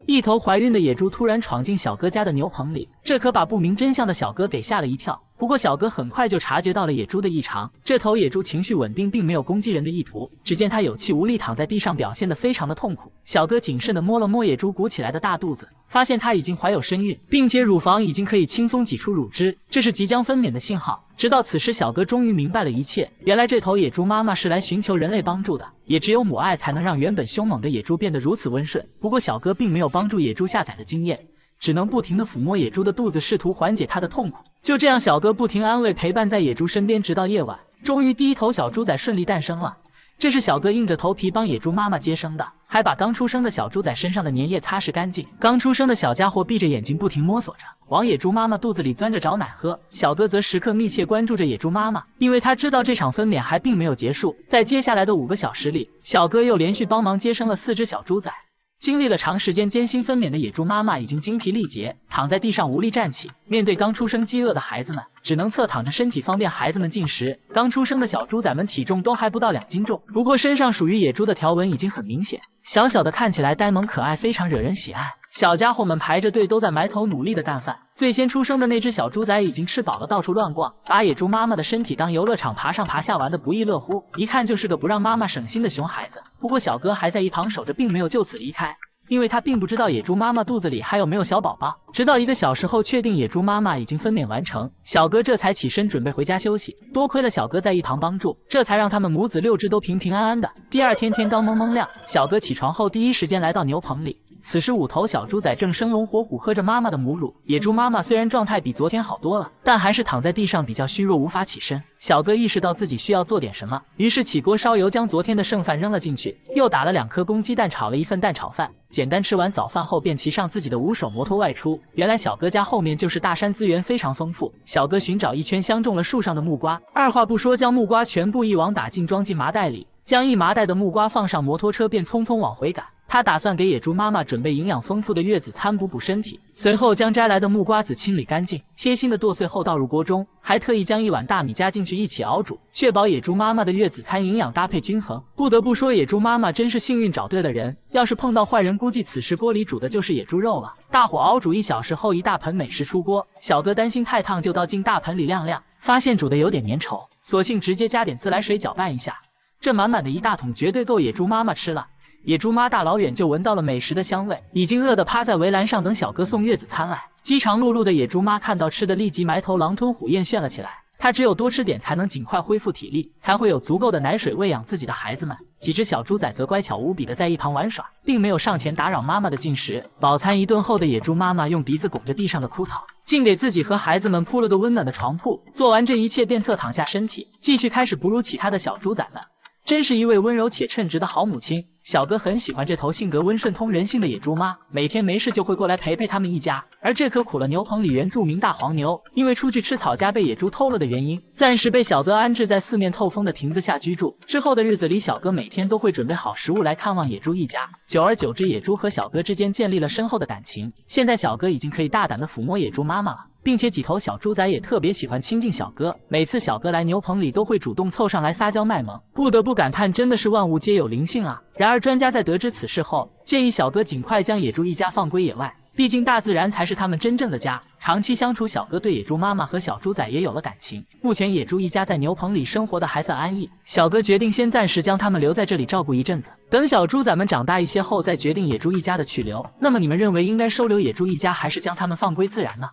一头怀孕的野猪突然闯进小哥家的牛棚里，这可把不明真相的小哥给吓了一跳。不过小哥很快就察觉到了野猪的异常，这头野猪情绪稳定，并没有攻击人的意图。只见它有气无力躺在地上，表现得非常的痛苦。小哥谨慎地摸了摸野猪鼓起来的大肚子，发现它已经怀有身孕，并且乳房已经可以轻松挤出乳汁，这是即将分娩的信号。直到此时，小哥终于明白了一切，原来这头野猪妈妈是来寻求人类帮助的，也只有母爱才能让原本凶猛的野猪变得如此温顺。不过小哥并没有帮助野猪下崽的经验，只能不停地抚摸野猪的肚子，试图缓解它的痛苦。就这样，小哥不停安慰陪伴在野猪身边，直到夜晚，终于第一头小猪仔顺利诞生了。这是小哥硬着头皮帮野猪妈妈接生的，还把刚出生的小猪仔身上的粘液擦拭干净。刚出生的小家伙闭着眼睛不停摸索着，往野猪妈妈肚子里钻着找奶喝。小哥则时刻密切关注着野猪妈妈，因为他知道这场分娩还并没有结束。在接下来的5个小时里，小哥又连续帮忙接生了4只小猪仔。经历了长时间艰辛分娩的野猪妈妈已经精疲力竭，躺在地上无力站起。面对刚出生饥饿的孩子们，只能侧躺着身体方便孩子们进食。刚出生的小猪仔们体重都还不到2斤重，不过身上属于野猪的条纹已经很明显，小小的看起来呆萌可爱，非常惹人喜爱。小家伙们排着队都在埋头努力的干饭。最先出生的那只小猪仔已经吃饱了，到处乱逛，把野猪妈妈的身体当游乐场爬上爬下玩得不亦乐乎，一看就是个不让妈妈省心的熊孩子。不过小哥还在一旁守着，并没有就此离开，因为他并不知道野猪妈妈肚子里还有没有小宝宝。直到1个小时后确定野猪妈妈已经分娩完成，小哥这才起身准备回家休息。多亏了小哥在一旁帮助，这才让他们母子6只都平平安安的。第二天天刚蒙蒙亮，小哥起床后第一时间来到牛棚里。此时5头小猪仔正生龙活虎喝着妈妈的母乳。野猪妈妈虽然状态比昨天好多了，但还是躺在地上比较虚弱，无法起身。小哥意识到自己需要做点什么，于是起锅烧油，将昨天的剩饭扔了进去，又打了2颗公鸡蛋，炒了1份蛋炒饭。简单吃完早饭后，便骑上自己的5手摩托外出。原来小哥家后面就是大山，资源非常丰富。小哥寻找一圈，相中了树上的木瓜，二话不说将木瓜全部一网打尽，装进麻袋里，将1麻袋的木瓜放上摩托车，便匆匆往回赶。他打算给野猪妈妈准备营养丰富的月子餐补补身体，随后将摘来的木瓜籽清理干净，贴心的剁碎后倒入锅中，还特意将1碗大米加进去一起熬煮，确保野猪妈妈的月子餐营养搭配均衡。不得不说，野猪妈妈真是幸运找对了人，要是碰到坏人，估计此时锅里煮的就是野猪肉了。大火熬煮1小时后，一大盆美食出锅，小哥担心太烫，就倒进大盆里晾晾，发现煮的有点粘稠，索性直接加点自来水搅拌一下，这满满的1大桶绝对够野猪妈妈吃了。野猪妈大老远就闻到了美食的香味，已经饿得趴在围栏上等小哥送月子餐来。饥肠辘辘的野猪妈看到吃的，立即埋头狼吞虎咽炫了起来。她只有多吃点，才能尽快恢复体力，才会有足够的奶水喂养自己的孩子们。几只小猪仔则乖巧无比的在一旁玩耍，并没有上前打扰妈妈的进食。饱餐一顿后的野猪妈妈用鼻子拱着地上的枯草，竟给自己和孩子们铺了个温暖的床铺。做完这一切，便侧躺下身体，继续开始哺乳起他的小猪仔们。真是一位温柔且称职的好母亲。小哥很喜欢这头性格温顺通人性的野猪妈，每天没事就会过来陪陪他们一家。而这颗苦了牛棚里原住民大黄牛，因为出去吃草家被野猪偷了的原因，暂时被小哥安置在4面透风的亭子下居住。之后的日子里，小哥每天都会准备好食物来看望野猪一家。久而久之，野猪和小哥之间建立了深厚的感情。现在小哥已经可以大胆地抚摸野猪妈妈了，并且几头小猪仔也特别喜欢亲近小哥，每次小哥来牛棚里都会主动凑上来撒娇卖萌。不得不感叹，真的是万物皆有灵性啊。然而专家在得知此事后，建议小哥尽快将野猪一家放归野外，毕竟大自然才是他们真正的家。长期相处，小哥对野猪妈妈和小猪仔也有了感情。目前野猪一家在牛棚里生活的还算安逸，小哥决定先暂时将他们留在这里照顾一阵子，等小猪仔们长大一些后再决定野猪一家的去留。那么你们认为应该收留野猪一家，还是将他们放归自然呢？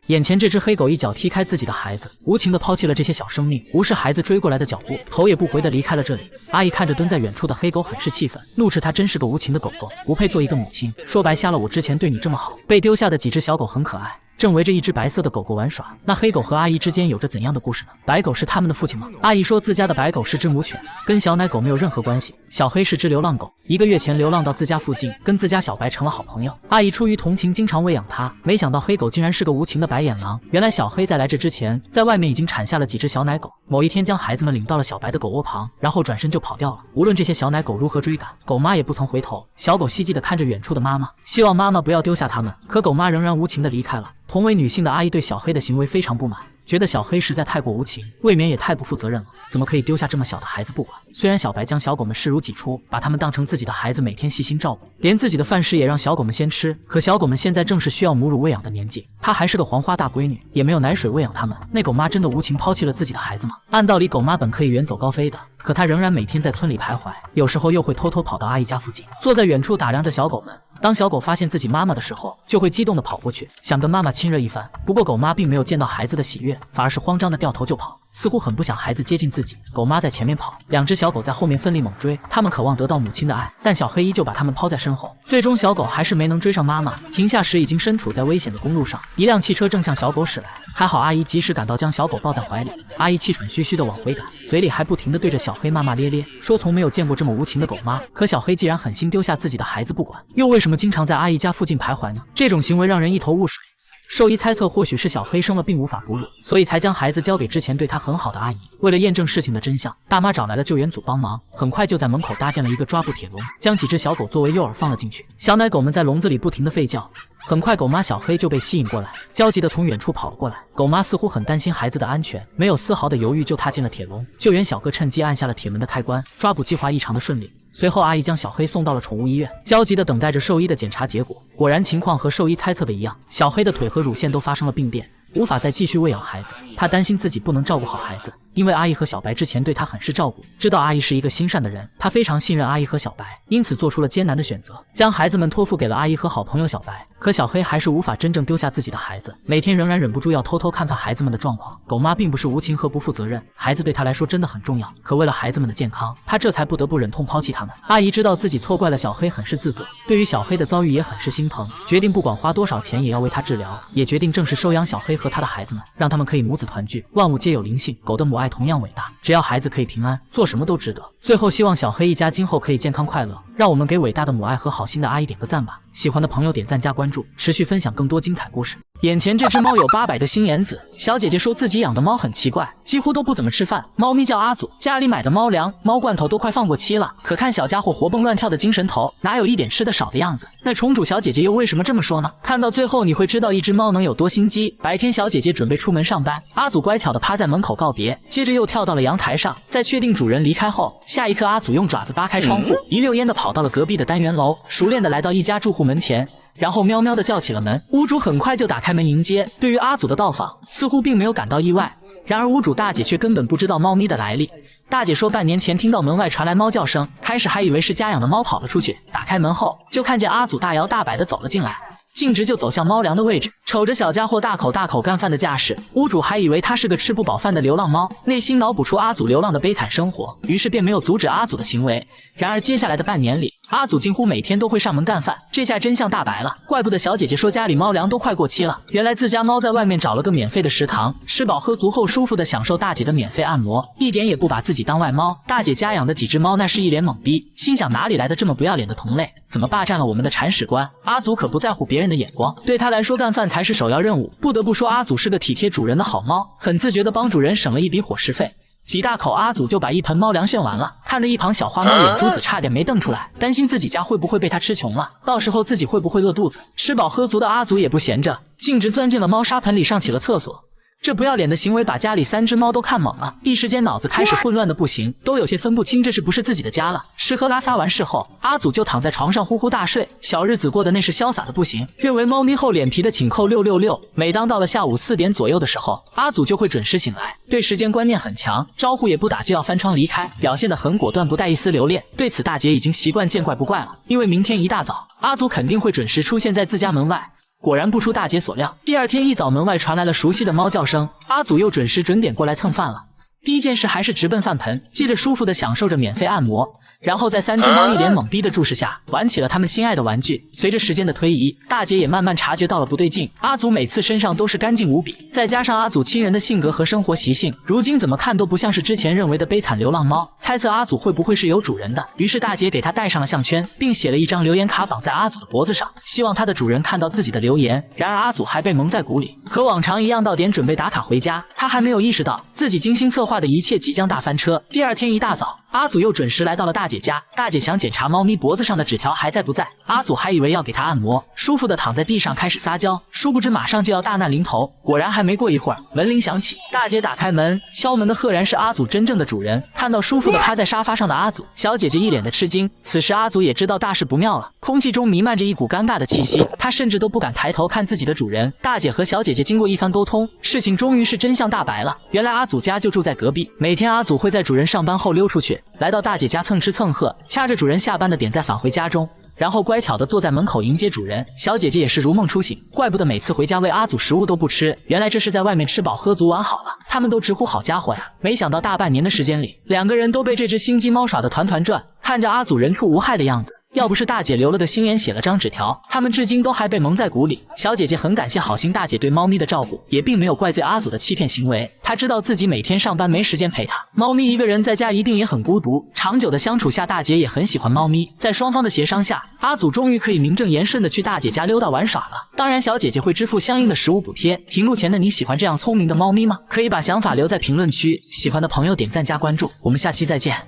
眼前这只黑狗一脚踢开自己的孩子，无情地抛弃了这些小生命，无视孩子追过来的脚步，头也不回地离开了这里。阿姨看着蹲在远处的黑狗，很是气愤，怒斥他真是个无情的狗狗，不配做一个母亲。说白瞎了，我之前对你这么好，被丢下的几只小狗很可爱，正围着一只白色的狗狗玩耍。那黑狗和阿姨之间有着怎样的故事呢？白狗是他们的父亲吗？阿姨说自家的白狗是只母犬，跟小奶狗没有任何关系。小黑是只流浪狗，1个月前流浪到自家附近，跟自家小白成了好朋友。阿姨出于同情，经常喂养它，没想到黑狗竟然是个无情的白眼狼。原来小黑在来这之前，在外面已经产下了几只小奶狗，某一天将孩子们领到了小白的狗窝旁，然后转身就跑掉了。无论这些小奶狗如何追赶，狗妈也不曾回头。小狗希冀地看着远处的妈妈，希望妈妈不要丢下它们，可狗妈仍然无情地离开了。同为女性的阿姨对小黑的行为非常不满，觉得小黑实在太过无情，未免也太不负责任了，怎么可以丢下这么小的孩子不管？虽然小白将小狗们视如己出，把他们当成自己的孩子，每天细心照顾，连自己的饭食也让小狗们先吃，可小狗们现在正是需要母乳喂养的年纪，她还是个黄花大闺女，也没有奶水喂养他们，那狗妈真的无情抛弃了自己的孩子吗？按道理狗妈本可以远走高飞的，可她仍然每天在村里徘徊，有时候又会偷偷跑到阿姨家附近，坐在远处打量着小狗们。当小狗发现自己妈妈的时候，就会激动地跑过去，想跟妈妈亲热一番。不过狗妈并没有见到孩子的喜悦，反而是慌张地掉头就跑，似乎很不想孩子接近自己。狗妈在前面跑，两只小狗在后面奋力猛追，它们渴望得到母亲的爱，但小黑依旧把它们抛在身后。最终小狗还是没能追上妈妈，停下时已经身处在危险的公路上，一辆汽车正向小狗驶来，还好阿姨及时赶到，将小狗抱在怀里。阿姨气喘吁吁地往回赶，嘴里还不停地对着小黑骂骂咧咧，说从没有见过这么无情的狗妈。可小黑既然狠心丢下自己的孩子不管，又为什么经常在阿姨家附近徘徊呢？这种行为让人一头雾水。兽医猜测，或许是小黑生了病无法哺乳，所以才将孩子交给之前对他很好的阿姨。为了验证事情的真相，大妈找来了救援组帮忙，很快就在门口搭建了一个抓捕铁笼，将几只小狗作为诱饵放了进去。小奶狗们在笼子里不停地吠叫，很快狗妈小黑就被吸引过来，焦急地从远处跑了过来。狗妈似乎很担心孩子的安全，没有丝毫的犹豫就踏进了铁笼。救援小哥趁机按下了铁门的开关，抓捕计划异常的顺利。随后阿姨将小黑送到了宠物医院，焦急地等待着兽医的检查结果。果然情况和兽医猜测的一样，小黑的腿和乳腺都发生了病变，无法再继续喂养孩子。他担心自己不能照顾好孩子，因为阿姨和小白之前对他很是照顾，知道阿姨是一个心善的人，他非常信任阿姨和小白，因此做出了艰难的选择，将孩子们托付给了阿姨和好朋友小白。可小黑还是无法真正丢下自己的孩子，每天仍然忍不住要偷偷看看孩子们的状况。狗妈并不是无情和不负责任，孩子对她来说真的很重要，可为了孩子们的健康，她这才不得不忍痛抛弃他们。阿姨知道自己错怪了小黑，很是自责，对于小黑的遭遇也很是心疼，决定不管花多少钱也要为他治疗，也决定正式收养小黑和他的孩子们，让他们可以母子团聚。万物皆有灵性，狗的母爱同样伟大，只要孩子可以平安，做什么都值得。最后希望小黑一家今后可以健康快乐，让我们给伟大的母爱和好心的阿姨点个赞吧。喜欢的朋友点赞加关注，持续分享更多精彩故事。眼前这只猫有800个心眼子，小姐姐说自己养的猫很奇怪，几乎都不怎么吃饭。猫咪叫阿祖，家里买的猫粮、猫罐头都快放过期了，可看小家伙活蹦乱跳的精神头，哪有一点吃的少的样子？那宠主小姐姐又为什么这么说呢？看到最后你会知道一只猫能有多心机。白天小姐姐准备出门上班，阿祖乖巧的趴在门口告别，接着又跳到了阳台上，在确定主人离开后，下一刻阿祖用爪子扒开窗户，一溜烟的跑到了隔壁的单元楼，熟练的来到一家住户门前，然后喵喵地叫起了门，屋主很快就打开门迎接。对于阿祖的到访，似乎并没有感到意外，然而屋主大姐却根本不知道猫咪的来历。大姐说半年前听到门外传来猫叫声，开始还以为是家养的猫跑了出去，打开门后就看见阿祖大摇大摆地走了进来，径直就走向猫粮的位置，瞅着小家伙大口大口干饭的架势，屋主还以为他是个吃不饱饭的流浪猫，内心脑补出阿祖流浪的悲惨生活，于是便没有阻止阿祖的行为。然而接下来的半年里，阿祖几乎每天都会上门干饭，这下真相大白了，怪不得小姐姐说家里猫粮都快过期了，原来自家猫在外面找了个免费的食堂，吃饱喝足后舒服的享受大姐的免费按摩，一点也不把自己当外猫。大姐家养的几只猫那是一脸懵逼，心想哪里来的这么不要脸的同类，怎么霸占了我们的铲屎官？阿祖可不在乎别人的眼光，对他来说干饭才是首要任务。不得不说阿祖是个体贴主人的好猫，很自觉地帮主人省了一笔伙食费。几大口阿祖就把一盆猫粮炫完了，看得一旁小花猫眼珠子差点没瞪出来，担心自己家会不会被他吃穷了，到时候自己会不会饿肚子。吃饱喝足的阿祖也不闲着，径直钻进了猫砂盆里上起了厕所。这不要脸的行为把家里3只猫都看懵了，一时间脑子开始混乱的不行，都有些分不清这是不是自己的家了。吃喝拉撒完事后，阿祖就躺在床上呼呼大睡，小日子过得那是潇洒的不行，认为猫咪厚脸皮的请扣666。每当到了下午4点左右的时候，阿祖就会准时醒来，对时间观念很强，招呼也不打就要翻窗离开，表现得很果断，不带一丝留恋。对此大姐已经习惯见怪不怪了，因为明天一大早，阿祖肯定会准时出现在自家门外。果然不出大姐所料，第二天一早门外传来了熟悉的猫叫声，阿祖又准时准点过来蹭饭了。第一件事还是直奔饭盆，接着舒服地享受着免费按摩，然后在3只猫一脸懵逼的注视下，玩起了他们心爱的玩具。随着时间的推移，大姐也慢慢察觉到了不对劲，阿祖每次身上都是干净无比，再加上阿祖亲人的性格和生活习性，如今怎么看都不像是之前认为的悲惨流浪猫，猜测阿祖会不会是有主人的。于是大姐给他戴上了项圈，并写了一张留言卡绑在阿祖的脖子上，希望他的主人看到自己的留言。然而阿祖还被蒙在鼓里，和往常一样到点准备打卡回家，他还没有意识到自己精心策划的一切即将大翻车。第二天一大早，阿祖又准时来到了大姐家，大姐想检查猫咪脖子上的纸条还在不在。阿祖还以为要给他按摩，舒服的躺在地上开始撒娇，殊不知马上就要大难临头。果然还没过一会儿，门铃响起，大姐打开门，敲门的赫然是阿祖真正的主人。看到舒服的趴在沙发上的阿祖，小姐姐一脸的吃惊。此时阿祖也知道大事不妙了，空气中弥漫着一股尴尬的气息，他甚至都不敢抬头看自己的主人。大姐和小姐姐经过一番沟通，事情终于是真相大白了。原来阿祖家就住在隔壁，每天阿祖会在主人上班后溜出去，来到大姐家蹭吃蹭喝，掐着主人下班的点再返回家中，然后乖巧地坐在门口迎接主人。小姐姐也是如梦初醒，怪不得每次回家喂阿祖食物都不吃，原来这是在外面吃饱喝足玩好了。他们都直呼好家伙呀！没想到大半年的时间里，两个人都被这只新鸡猫耍得团团转。看着阿祖人畜无害的样子，要不是大姐留了个心眼写了张纸条，他们至今都还被蒙在鼓里。小姐姐很感谢好心大姐对猫咪的照顾，也并没有怪罪阿祖的欺骗行为。她知道自己每天上班没时间陪它，猫咪一个人在家一定也很孤独。长久的相处下，大姐也很喜欢猫咪。在双方的协商下，阿祖终于可以名正言顺的去大姐家溜达玩耍了。当然，小姐姐会支付相应的食物补贴。屏幕前的你喜欢这样聪明的猫咪吗？可以把想法留在评论区，喜欢的朋友点赞加关注，我们下期再见。